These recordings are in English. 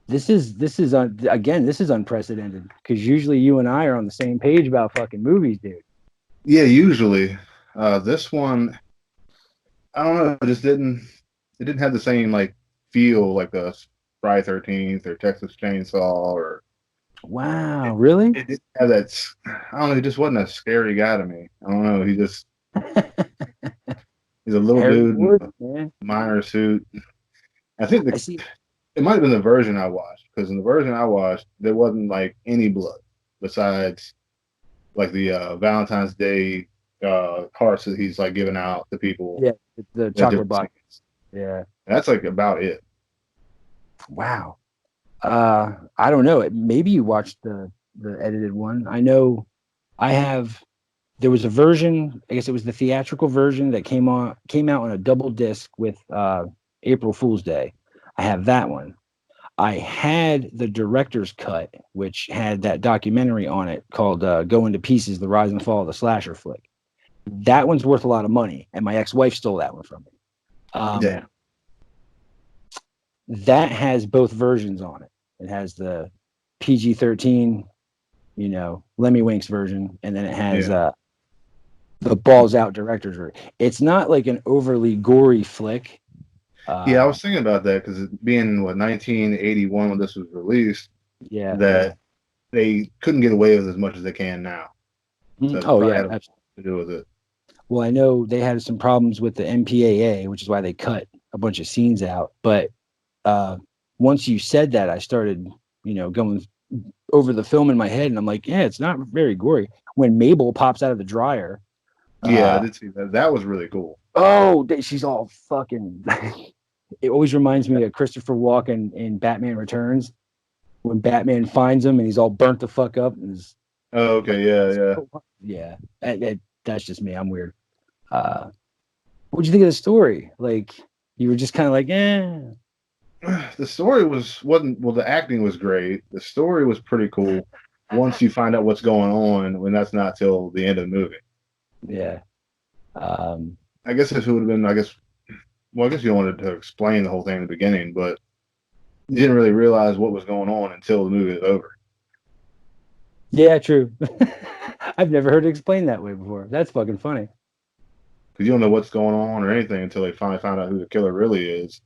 This is unprecedented because usually you and I are on the same page about fucking movies, dude. Yeah, usually. This one, I don't know, it didn't have the same like feel like a Friday 13th or Texas Chainsaw or Wow, really? it didn't have I don't know, he just wasn't a scary guy to me. I don't know, he's a little Harry dude in Ward, a man. minor suit. I think I see. it might have been the version I watched because in the version I watched there wasn't like any blood besides like the Valentine's Day hearts that he's like giving out to people Yeah, the at chocolate different box. scenes. Yeah. And that's like about it. Wow. I don't know. Maybe you watched the edited one. I know I have. There was a version. I guess it was the theatrical version that came out on a double disc with April Fool's Day. I have that one. I had the director's cut, which had that documentary on it called "Going to Pieces: The Rise and Fall of the Slasher Flick." That one's worth a lot of money, and my ex-wife stole that one from me. Yeah. That has both versions on it. It has the PG-13, Lemmy Winks version, and then it has Yeah. the balls out director's version. It's not like an overly gory flick. Yeah, I Uh, was thinking about that because it being what 1981 when this was released, yeah, yeah. that they couldn't get away with as much as they can now. So it Oh probably yeah, had a lot absolutely. to do with it. Well, I know they had some problems with the MPAA, which is why they cut a bunch of scenes out. But uh, once you said that, I started, going over the film in my head, and I'm like, yeah, it's not very gory. When Mabel pops out of the dryer, Yeah, I uh, did see that. That was really cool. oh, she's all fucking. It always reminds me of Christopher Walken in Batman Returns when Batman finds him and he's all burnt the fuck up. And is Oh, like, okay, yeah, yeah. yeah, that's just me. I'm weird. What'd you think of the story? Like, you were just kind of like, eh. The story wasn't well. The acting was great. The story was pretty cool. Once you find out what's going on, when that's not till the end of the movie. Yeah. Um, I guess if it would have been, I guess, well, I guess you wanted to explain the whole thing in the beginning, but you didn't really realize what was going on until the movie was over. yeah, true. I've never heard it explained that way before. That's fucking funny. Because you don't know what's going on or anything until they finally find out who the killer really is.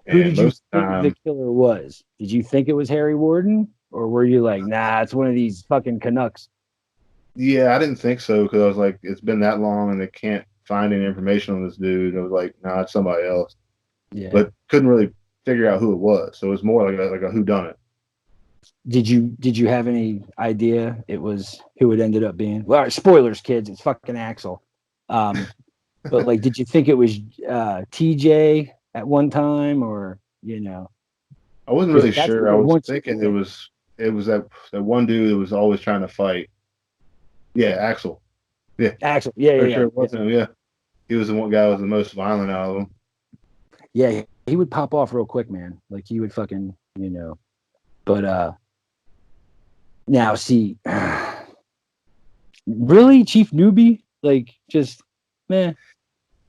Who And did you most of the think the time, killer was? Did you think it was Harry Warden? Or were you like, nah, it's one of these fucking Canucks? yeah, I didn't think so because I was like, it's been that long and they can't find any information on this dude. I was like, nah, it's somebody else, Yeah. but couldn't really figure out who it was. So it was more like a who done it. Did you have any idea it was who it ended up being? Well, spoilers, kids. It's fucking Axel. Um, but like, did you think it was TJ at one time, or I wasn't because really that's sure. I the was one chick thinking in it. it was that one dude that was always trying to fight. Yeah, Axel. Yeah, Axel. Yeah, yeah, pretty yeah, sure it yeah. was him. Yeah, he was the one guy who was the most violent out of them. Yeah, he would pop off real quick, man. Like he would fucking, But now see, really, Chief Newbie, like just man.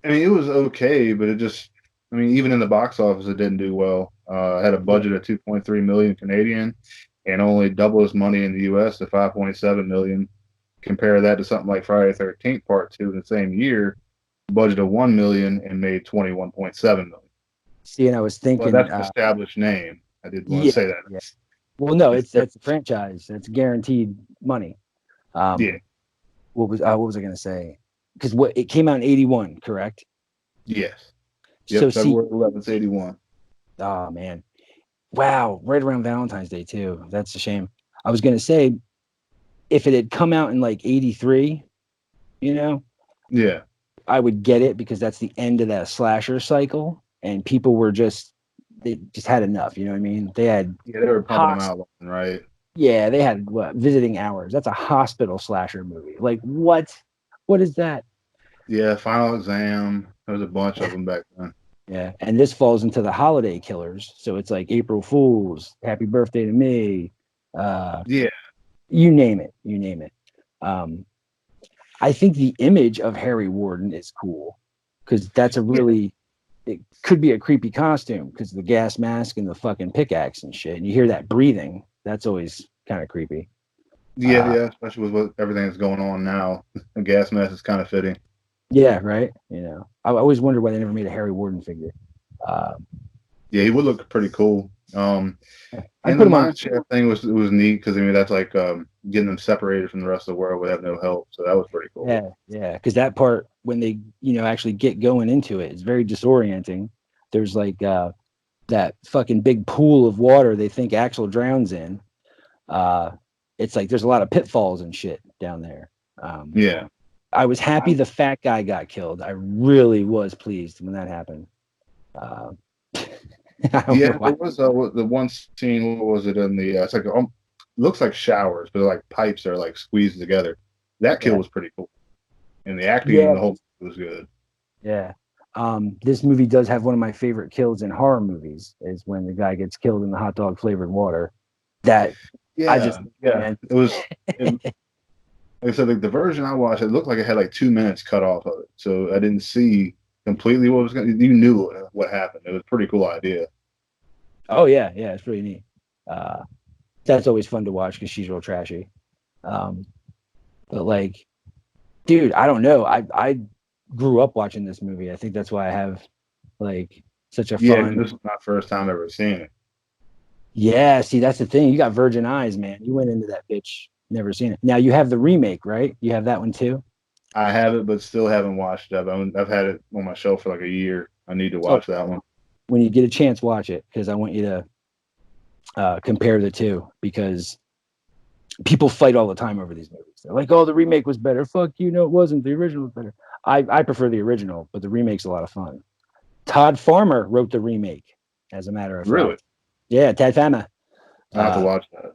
I mean, it was okay, but it just, I mean, even in the box office, it didn't do well. Had a Yeah, budget of 2.3 million Canadian, and only double its money in the U.S. to 5.7 million. Compare that to something like Friday the 13th Part Two in the same year, budget of 1 million and made 21.7 million. see, and I was But thinking, that's an established name. I did want to yeah, say that. yeah. Well, no, It's it's a franchise. That's guaranteed money. yeah, What was I gonna say? Because what it came out in '81, correct? yes, So yep. see, February 11th, 81. oh man, wow, right around Valentine's Day too. That's a shame. I was gonna say if it had come out in like '83, you know, Yeah, I would get it because that's the end of that slasher cycle, and people were just they just had enough. You know what I mean? They had yeah, they were pumping them hos out, right? yeah, they had what visiting hours. That's a hospital slasher movie. Like what? What is that? Yeah, Final Exam. There was a bunch of them back then. Yeah, and this falls into the holiday killers. So it's like April Fools, Happy Birthday to Me, uh, Yeah, you name it, you name it. Um, I think the image of Harry Warden is cool because that's a yeah, really it could be a creepy costume because the gas mask and the fucking pickaxe and shit. And you hear that breathing. That's always kind of creepy. Yeah, yeah, especially with what everything that's going on now. The gas mask is kind of fitting. Yeah, right. You know, I always wondered why they never made a Harry Warden figure. Yeah, he would look pretty cool. I And put the him on. mine shaft thing was neat because I mean that's like getting them separated from the rest of the world would have no help. So that was pretty cool. Yeah, yeah, because that part when they actually get going into it, it's very disorienting. There's like that fucking big pool of water they think Axel drowns in. Uh, it's like there's a lot of pitfalls and shit down there. Yeah. I was happy the fat guy got killed. I really was pleased when that happened. Uh, I don't know Yeah, why. there was the one scene. What was it in the? It's like looks like showers, but like pipes are like squeezed together. That kill Yeah, was pretty cool, and the acting in yeah, the whole was good. yeah. This movie does have one of my favorite kills in horror movies. Is when the guy gets killed in the hot dog flavored water. That I just Yeah, yeah. man. It was. Like I said, like the version I watched, it looked like it had like 2 minutes cut off of it, so I didn't see completely what was going. You knew what happened. It was a pretty cool idea. Oh yeah, yeah, it's pretty neat. Uh, that's always fun to watch because she's real trashy. Um, but like, dude, I don't know. I grew up watching this movie. I think that's why I have like such a Yeah, fond. this is my first time ever seeing it. Yeah, see, that's the thing. You got virgin eyes, man. You went into that bitch, never seen it. Now you have the remake, right? You have that one too. I have it, but still haven't watched it. I've had it on my shelf for like a year. I need to Oh, watch that one. when you get a chance, watch it because I want you to compare the two because people fight all the time over these movies. They're like, "Oh, the remake was better." Fuck you, no, it wasn't. The original was better. I prefer the original, but the remake's a lot of fun. Todd Farmer wrote the remake, as a matter of Really, fact. Yeah, Todd Farmer. I have to Uh, watch that.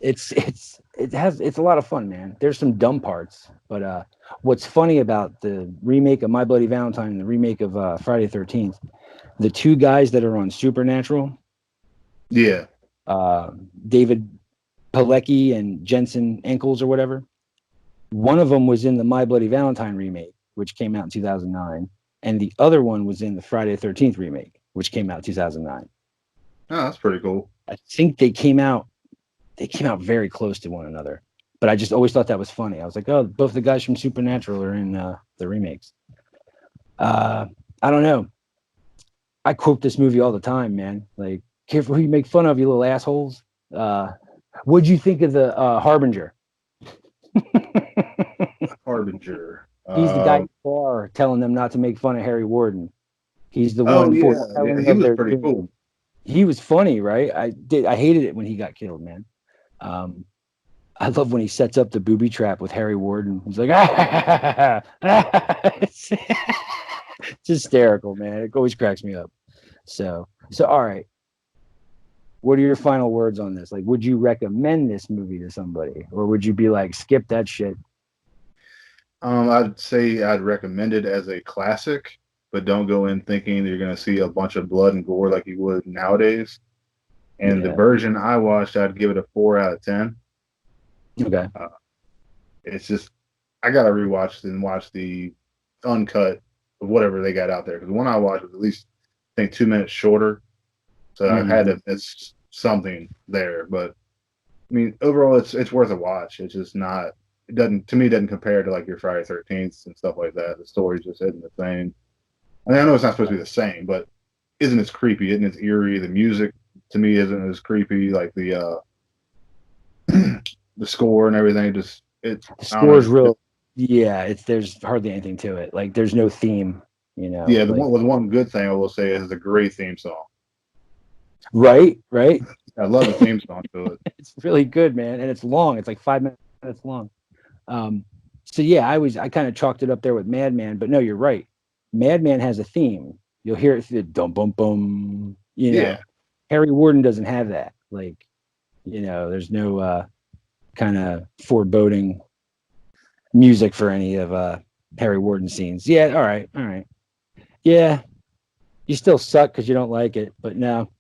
it's a lot of fun, man. There's some dumb parts, but what's funny about the remake of My Bloody Valentine and the remake of Friday the 13th, the two guys that are on Supernatural, Yeah. uh, David Pilecki and Jensen Ankles or whatever. One of them was in the My Bloody Valentine remake, which came out in 2009, and the other one was in the Friday the 13th remake, which came out in 2009. Oh, that's pretty cool. I think they came out very close to one another. But I just always thought that was funny. I was like, oh, both the guys from Supernatural are in the remakes. I don't know. I quote this movie all the time, man. Like, careful who you make fun of, you little assholes. What'd you think of the Harbinger? Harbinger. He's the guy in the bar telling them not to make fun of Harry Warden. He's the Oh one yeah, yeah, foretelling he of was their pretty doom. cool. He was funny, right? I hated it when he got killed, man. Um, I love when he sets up the booby trap with Harry Warden. He's like, it's hysterical, man. It always cracks me up. So all right. What are your final words on this? Like, would you recommend this movie to somebody, or would you be like, skip that shit? I'd say I'd recommend it as a classic, but don't go in thinking you're gonna see a bunch of blood and gore like you would nowadays. And the Yeah. version I watched, I'd give it a 4 out of 10. Okay. Uh, it's just I gotta rewatch and watch the uncut of whatever they got out there because the one I watched was at least I think 2 minutes shorter, so I Mhm. had to miss something there. But I mean, overall, it's worth a watch. It's just not. It doesn't to me. It doesn't compare to like your Friday 13th and stuff like that. The story just isn't the same. I mean, I know it's not supposed to be the same, but isn't as creepy? Isn't as eerie? The music to me isn't as creepy. Like the the score and everything. Just it. The I don't know. score's real. Yeah, there's hardly anything to it. Like, there's no theme. Yeah, the Like, one good thing I will say is the great theme song. right, right. I love the theme song to it. It's really good, man, and it's long. It's like 5 minutes long. Um, so yeah, I kind of chalked it up there with Madman, but no, you're right. Madman has a theme. You'll hear it through the dum bum bum. Yeah, Harry Warden doesn't have that. Like, there's no kind of foreboding music for any of Harry Warden scenes. Yeah, all right. Yeah, you still suck because you don't like it, but no,